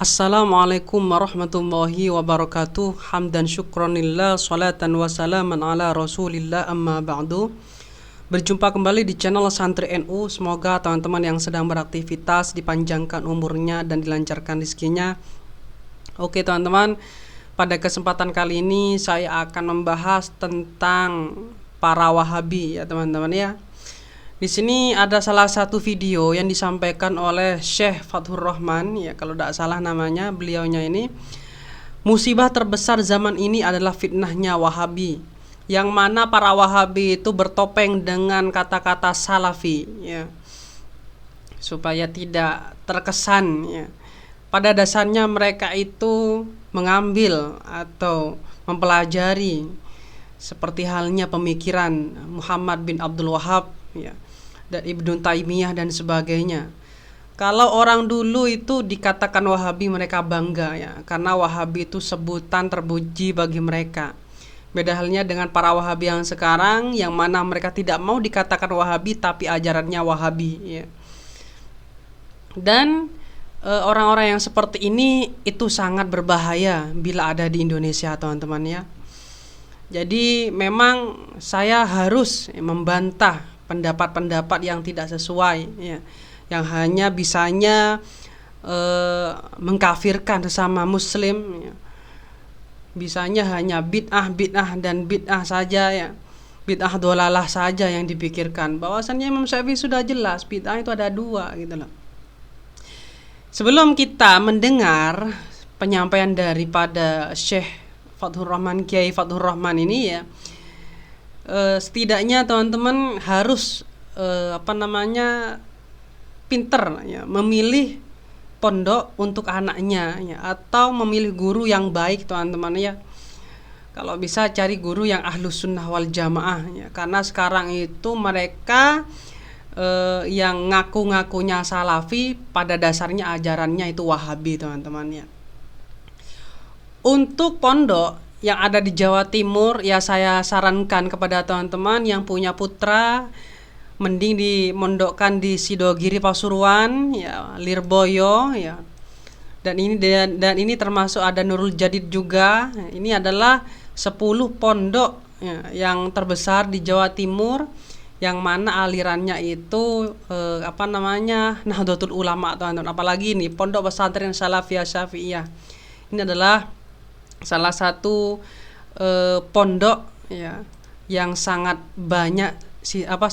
Assalamualaikum warahmatullahi wabarakatuh. Hamdan syukronillah, salatan wassalaman ala rasulillah, amma ba'du. Berjumpa kembali di channel Santri NU. Semoga teman-teman yang sedang beraktivitas dipanjangkan umurnya dan dilancarkan rezekinya. Oke teman-teman, pada kesempatan kali ini saya akan membahas tentang para Wahabi ya teman-teman ya. Di sini ada salah satu video yang disampaikan oleh Syekh Fathur Rahman ya, kalau tidak salah namanya beliaunya ini. Musibah terbesar zaman ini adalah fitnahnya Wahabi, yang mana para Wahabi itu bertopeng dengan kata-kata Salafi ya, supaya tidak terkesan ya. Pada dasarnya mereka itu mengambil atau mempelajari seperti halnya pemikiran Muhammad bin Abdul Wahab ya, dan Ibnu Taimiyah dan sebagainya. Kalau orang dulu itu dikatakan Wahabi, mereka bangga ya, karena Wahabi itu sebutan terpuji bagi mereka. Beda halnya dengan para Wahabi yang sekarang, yang mana mereka tidak mau dikatakan Wahabi tapi ajarannya Wahabi ya. Dan orang-orang yang seperti ini itu sangat berbahaya bila ada di Indonesia teman-teman ya. Jadi memang saya harus membantah pendapat-pendapat yang tidak sesuai ya, yang hanya bisanya mengkafirkan sesama muslim ya. Bisanya hanya bid'ah dan bid'ah saja ya, bid'ah dolalah saja yang dipikirkan. Bahwasannya Imam Syafi'i sudah jelas bid'ah itu ada dua gitu loh. Sebelum kita mendengar penyampaian daripada Syekh Fathur Rahman, Kiai Fathur Rahman ini ya, setidaknya teman-teman harus pinter ya, memilih pondok untuk anaknya ya, atau memilih guru yang baik teman-teman ya. Kalau bisa cari guru yang ahlus sunnah wal jamaah ya, karena sekarang itu mereka yang ngaku-ngakunya salafi pada dasarnya ajarannya itu Wahabi teman-teman ya. Untuk pondok yang ada di Jawa Timur ya, saya sarankan kepada teman-teman yang punya putra, mending dimondokkan di Sidogiri Pasuruan ya, Lirboyo ya. Dan ini termasuk ada Nurul Jadid juga. Ini adalah 10 pondok ya, yang terbesar di Jawa Timur, yang mana alirannya itu Nahdlatul Ulama teman-teman. Apalagi ini Pondok Pesantren Salafiyah Syafi'iyah. Ini adalah salah satu pondok ya, yang sangat banyak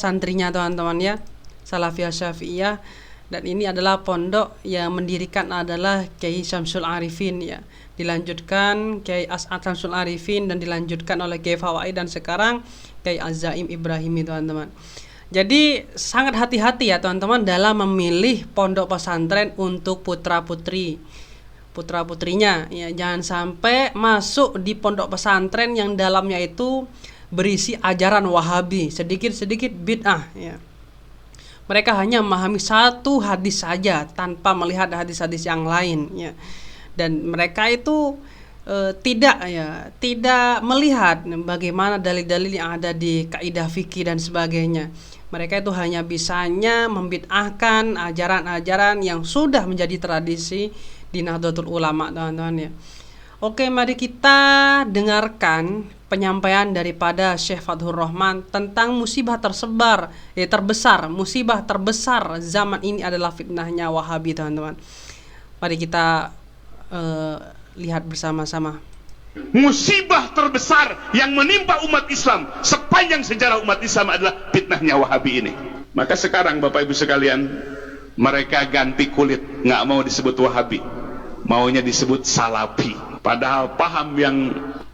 santrinya teman-teman ya, Salafiyah Syafi'iyah. Dan ini adalah pondok yang mendirikan adalah Kiai Syamsul Arifin ya, dilanjutkan Kiai As'ad Syamsul Arifin, dan dilanjutkan oleh Kiai Fawaid, dan sekarang Kiai Az-Zaim Ibrahimi teman-teman. Jadi sangat hati-hati ya teman-teman dalam memilih pondok pesantren untuk putra-putrinya ya. Jangan sampai masuk di pondok pesantren yang dalamnya itu berisi ajaran Wahabi, sedikit-sedikit bid'ah ya. Mereka hanya memahami satu hadis saja tanpa melihat hadis-hadis yang lain ya. Dan mereka itu tidak melihat bagaimana dalil-dalil yang ada di kaidah fikih dan sebagainya. Mereka itu hanya bisanya membid'ahkan ajaran-ajaran yang sudah menjadi tradisi di Nahdlatul Ulama teman-teman ya. Oke, mari kita dengarkan penyampaian daripada Syekh Fathur Rahman tentang musibah musibah terbesar zaman ini adalah fitnahnya Wahabi teman-teman. Mari kita lihat bersama-sama. Musibah terbesar yang menimpa umat Islam sepanjang sejarah umat Islam adalah fitnahnya Wahabi ini. Maka sekarang Bapak Ibu sekalian, mereka ganti kulit, nggak mau disebut Wahabi, maunya disebut Salafi. Padahal paham yang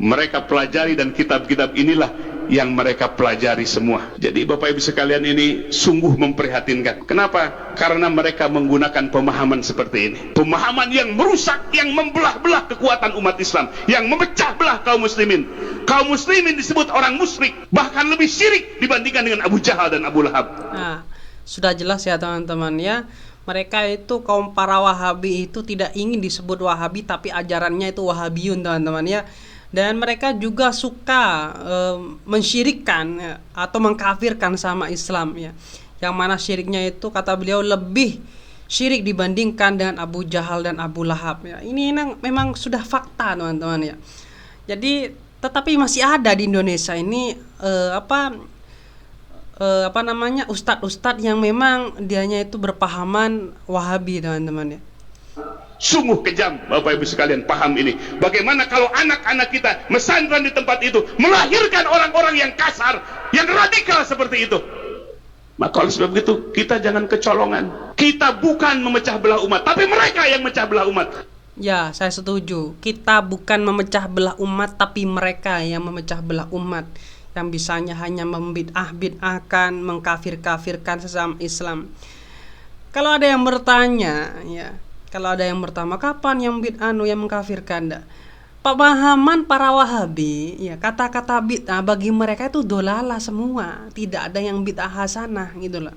mereka pelajari dan kitab-kitab inilah yang mereka pelajari semua. Jadi Bapak Ibu sekalian, ini sungguh memprihatinkan. Kenapa? Karena mereka menggunakan pemahaman seperti ini, pemahaman yang merusak, yang membelah-belah kekuatan umat Islam, yang memecah belah kaum muslimin. Kaum muslimin disebut orang musyrik, bahkan lebih syirik dibandingkan dengan Abu Jahal dan Abu Lahab. Nah, sudah jelas ya teman-teman ya. Mereka itu kaum para Wahabi itu tidak ingin disebut Wahabi, tapi ajarannya itu Wahabiyun teman-teman ya. Dan mereka juga suka mensyirikkan ya, atau mengkafirkan sama Islam ya. Yang mana syiriknya itu kata beliau lebih syirik dibandingkan dengan Abu Jahal dan Abu Lahab ya. Ini memang sudah fakta teman-teman ya. Jadi tetapi masih ada di Indonesia ini ustadz-ustadz yang memang dianya itu berpahaman Wahabi teman-teman ya. Sungguh kejam Bapak Ibu sekalian, paham ini. Bagaimana kalau anak-anak kita mesantren di tempat itu melahirkan orang-orang yang kasar, yang radikal seperti itu. Maka oleh sebab itu kita jangan kecolongan. Kita bukan memecah belah umat, tapi mereka yang memecah belah umat. Ya, saya setuju. Kita bukan memecah belah umat, tapi mereka yang memecah belah umat, yang bisanya hanya membid'ah-bid'ahkan, mengkafir-kafirkan sesama Islam. Kalau ada yang bertanya, ya, kapan yang bid'ah yang mengkafirkan? Pemahaman para Wahabi, ya, kata-kata bid'ah bagi mereka itu dolalah semua, tidak ada yang bid'ah hasanah gitu loh.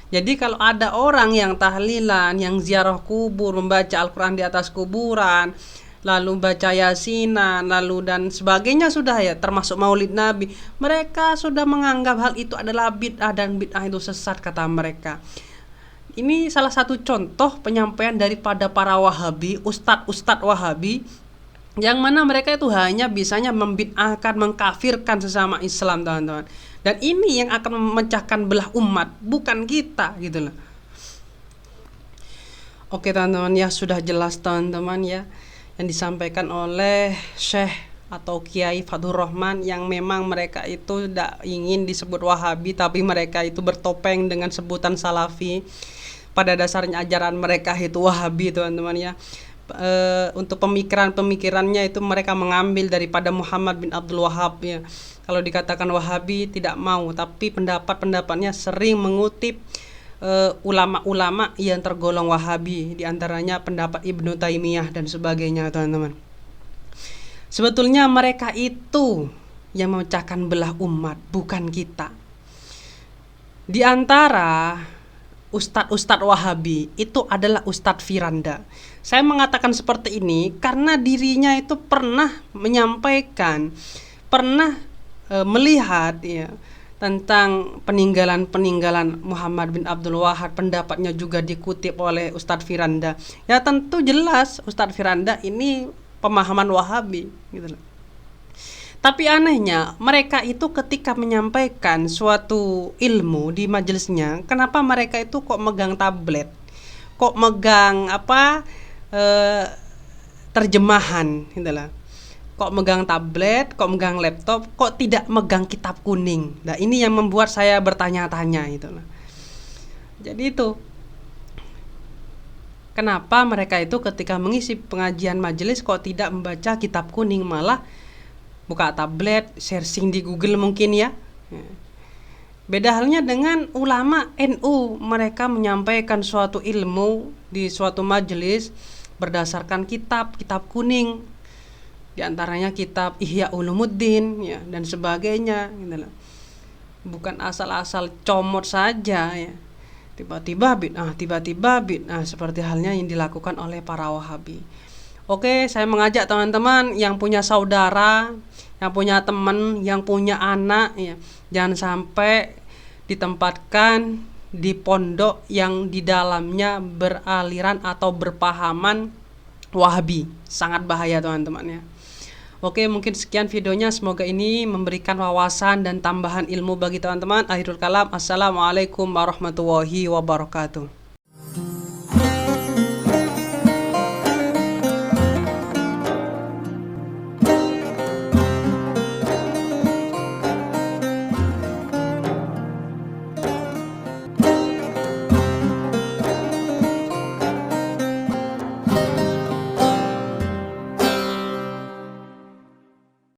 Jadi kalau ada orang yang tahlilan, yang ziarah kubur, membaca Al-Quran di atas kuburan, lalu baca yasinan, lalu dan sebagainya sudah ya, termasuk maulid Nabi, mereka sudah menganggap hal itu adalah bid'ah dan bid'ah itu sesat kata mereka. Ini salah satu contoh penyampaian daripada para Wahabi, ustadz-ustadz Wahabi, yang mana mereka itu hanya bisanya membid'ahkan, mengkafirkan sesama Islam teman-teman. Dan ini yang akan memecahkan belah umat, bukan kita gitu loh. Oke teman-teman ya, sudah jelas teman-teman ya, yang disampaikan oleh Syekh atau Kiai Fathur Rahman, yang memang mereka itu tidak ingin disebut Wahabi, tapi mereka itu bertopeng dengan sebutan Salafi. Pada dasarnya ajaran mereka itu Wahabi teman-teman ya. Untuk pemikirannya itu mereka mengambil daripada Muhammad bin Abdul Wahab ya. Kalau dikatakan Wahabi tidak mau, tapi pendapatnya sering mengutip ulama-ulama yang tergolong Wahabi, diantaranya pendapat Ibnu Taimiyah dan sebagainya teman-teman. Sebetulnya mereka itu yang memecahkan belah umat, bukan kita. Di antara ustadz-ustadz Wahabi itu adalah Ustadz Firanda. Saya mengatakan seperti ini karena dirinya itu pernah menyampaikan, pernah melihat ya tentang peninggalan Muhammad bin Abdul Wahab. Pendapatnya juga dikutip oleh Ustadz Firanda. Ya tentu jelas Ustadz Firanda ini pemahaman Wahabi gitu loh. Tapi anehnya mereka itu ketika menyampaikan suatu ilmu di majelisnya, kenapa mereka itu kok megang tablet, kok megang terjemahan gitu lah. Kok megang tablet, kok megang laptop, kok tidak megang kitab kuning. Nah ini yang membuat saya bertanya-tanya gitu lah. Jadi itu kenapa mereka itu ketika mengisi pengajian majelis kok tidak membaca kitab kuning, malah buka tablet, searching di Google mungkin ya. Beda halnya dengan ulama NU, mereka menyampaikan suatu ilmu di suatu majelis berdasarkan kitab kuning, di antaranya kitab Ihya Ulumuddin ya, dan sebagainya gitu loh. Bukan asal-asal comot saja ya. Tiba-tiba bid'ah seperti halnya yang dilakukan oleh para Wahabi. Oke, saya mengajak teman-teman yang punya saudara, yang punya teman, yang punya anak ya, jangan sampai ditempatkan di pondok yang di dalamnya beraliran atau berpahaman Wahabi. Sangat bahaya teman-teman ya. Oke, mungkin sekian videonya, semoga ini memberikan wawasan dan tambahan ilmu bagi teman-teman. Akhirul kalam, assalamualaikum warahmatullahi wabarakatuh.